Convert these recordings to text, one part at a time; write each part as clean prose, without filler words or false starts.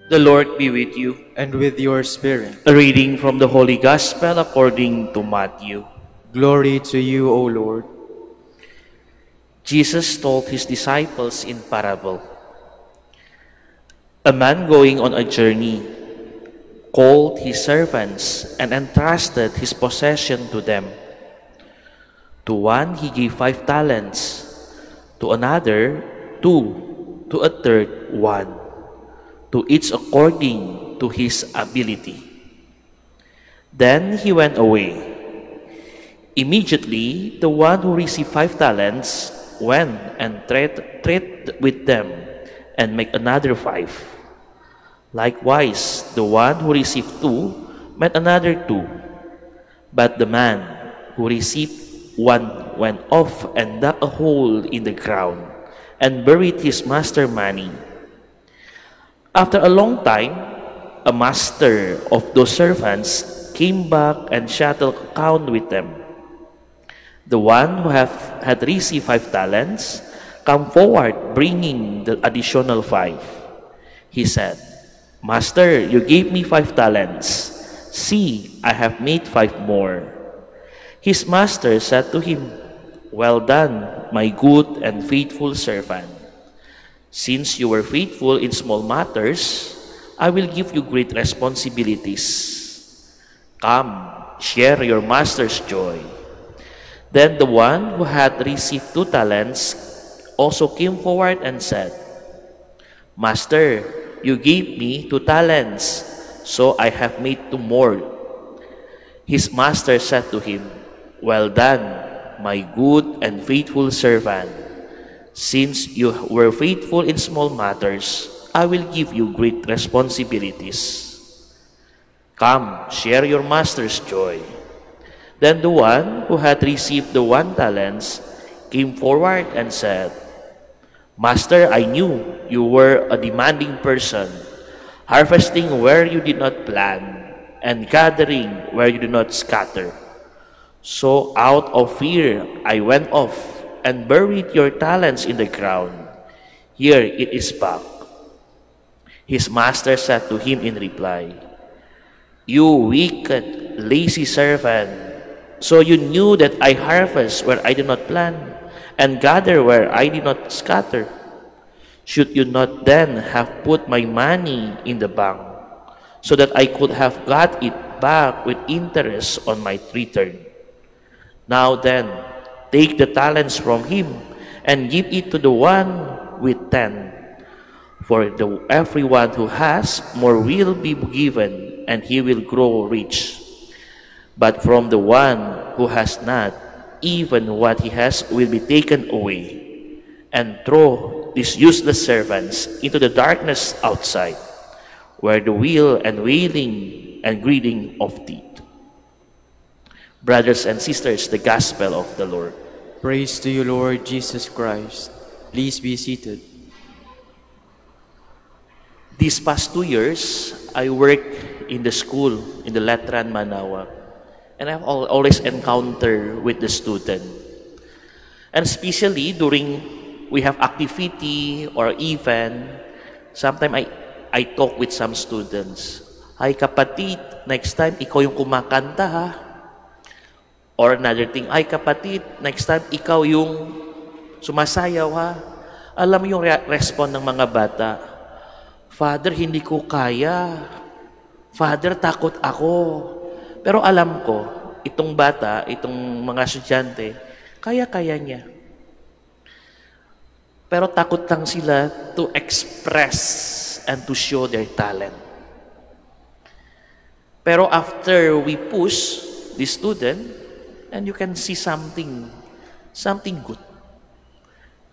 The Lord be with you. And with your spirit. A reading from the Holy Gospel according to Matthew. Glory to you, O Lord. Jesus told his disciples in parable. A man going on a journey called his servants and entrusted his possession to them. To one he gave 5 talents, to another 2, to a third 1, to each according to his ability. Then he went away. Immediately the one who received 5 talents went and traded with them and made another 5. Likewise, the one who received 2 made another 2. But the man who received 1 went off and dug a hole in the ground and buried his master's money. After a long time, a master of those servants came back and settled account with them. The one who had received 5 talents came forward bringing the additional 5. He said, "Master, you gave me 5 talents. See, I have made 5 more." His master said to him, "Well done, my good and faithful servant. Since you were faithful in small matters, I will give you great responsibilities. Come, share your master's joy." Then the one who had received 2 talents also came forward and said, "Master, you gave me 2 talents, so I have made 2 more." His master said to him, "Well done, my good and faithful servant. Since you were faithful in small matters, I will give you great responsibilities. Come, share your master's joy." Then the one who had received the 1 talents came forward and said, "Master, I knew you were a demanding person, harvesting where you did not plant and gathering where you did not scatter. So out of fear I went off and buried your talents in the ground. Here it is back." His master said to him in reply, "You wicked, lazy servant, so you knew that I harvest where I did not plant and gather where I did not scatter. Should you not then have put my money in the bank, so that I could have got it back with interest on my return? Now then, take the talents from him and give it to the one with 10. For everyone who has, more will be given, and he will grow rich. But from the one who has not, even what he has will be taken away. And throw these useless servants into the darkness outside, where the wail and wailing and grinding of teeth." Brothers and sisters, the Gospel of the Lord. Praise to you, Lord Jesus Christ. Please be seated. These past 2 years, I worked in the school in the Letran, Manaoag, and I've always encountered with the student. And especially during we have activity or event, sometimes I talk with some students. "Hi kapatid, next time ikaw yung kumakanta ha." Or another thing, "Ay kapatid, next time ikaw yung sumasayaw ha." Alam mo yung respond ng mga bata, "Father, hindi ko kaya. Father, takot ako." Pero alam ko, itong bata, itong mga estudyante, kaya-kaya niya. Pero takot lang sila to express and to show their talent. Pero after we push the student, and you can see something good.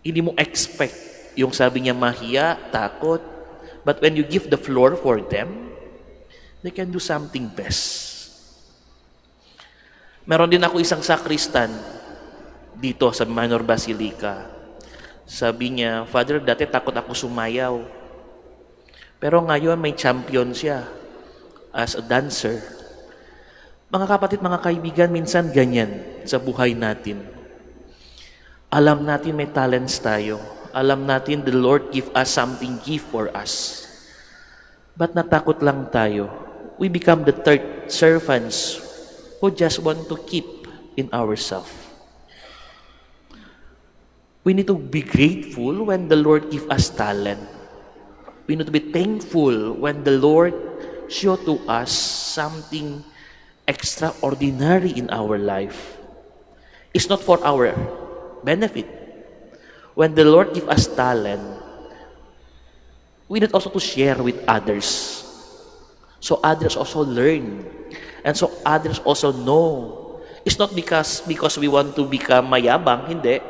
Hindi mo expect yung sabi niya mahiya, takot. But when you give the floor for them, they can do something best. Meron din ako isang sakristan dito sa Minor Basilica. Sabi niya, "Father, dati takot ako sumayaw. Pero ngayon may champion siya as a dancer." Mga kapatid, mga kaibigan, minsan ganyan sa buhay natin. Alam natin may talents tayo. Alam natin the Lord give us something gift for us. But natakot lang tayo. We become the third servants who just want to keep in ourselves. We need to be grateful when the Lord give us talent. We need to be thankful when the Lord show to us something extraordinary in our life. It's not for our benefit. When the Lord give us talent, we need also to share with others. So others also learn. And so others also know. It's not because we want to become mayabang, hindi.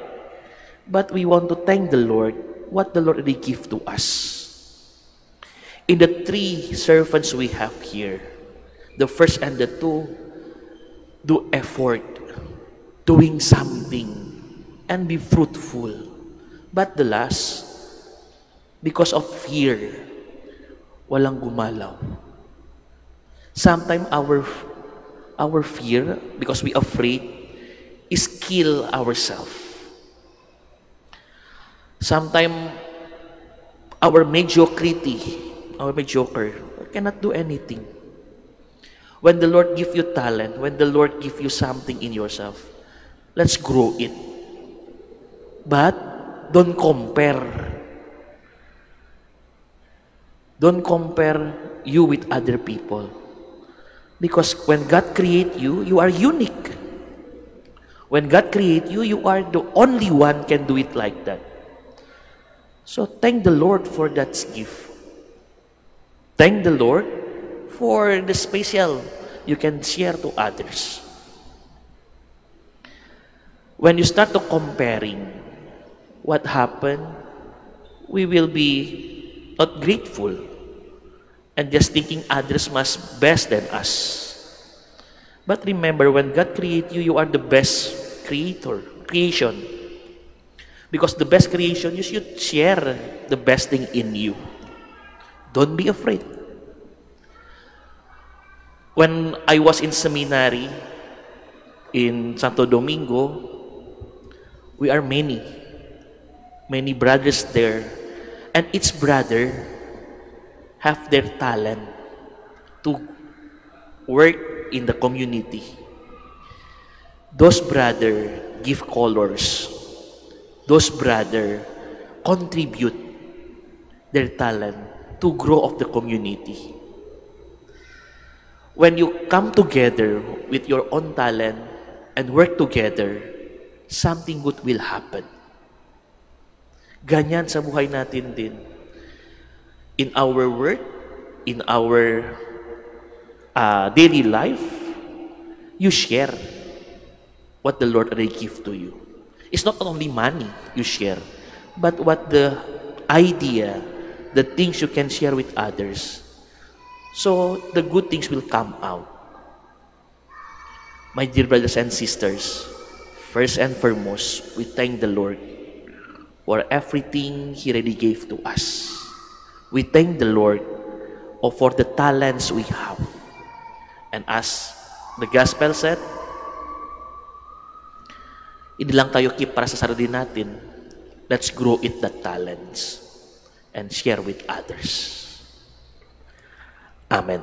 But we want to thank the Lord, what the Lord already give to us. In the three servants we have here, the first and the two, do effort, doing something, and be fruitful. But the last, because of fear, walang gumalaw. Sometimes our fear, because we afraid, is kill ourselves. Sometimes our mediocrity, our mediocre, cannot do anything. When the Lord give you talent, when the Lord give you something in yourself, let's grow it. But don't compare. Don't compare you with other people. Because when God create you, you are unique. When God create you, you are the only one can do it like that. So thank the Lord for that gift. Thank the Lord for the special you can share to others. When you start to comparing what happened, we will be not grateful and just thinking others must best than us. But remember, when God create you, you are the best creation. Because the best creation, you should share the best thing in you. Don't be afraid. When I was in seminary in Santo Domingo, we are many brothers there, and each brother have their talent to work in the community. Those brothers give colors. Those brothers contribute their talent to grow of the community. When you come together with your own talent and work together, something good will happen. Ganyan sa buhay natin din. In our work, in our daily life, you share what the Lord already give to you. It's not only money you share, but what the idea, the things you can share with others. So the good things will come out. My dear brothers and sisters, first and foremost, we thank the Lord for everything He already gave to us. We thank the Lord for the talents we have. And as the gospel said, hindi lang tayo keep para sa sarili natin. Let's grow it the talents and share with others. Amen.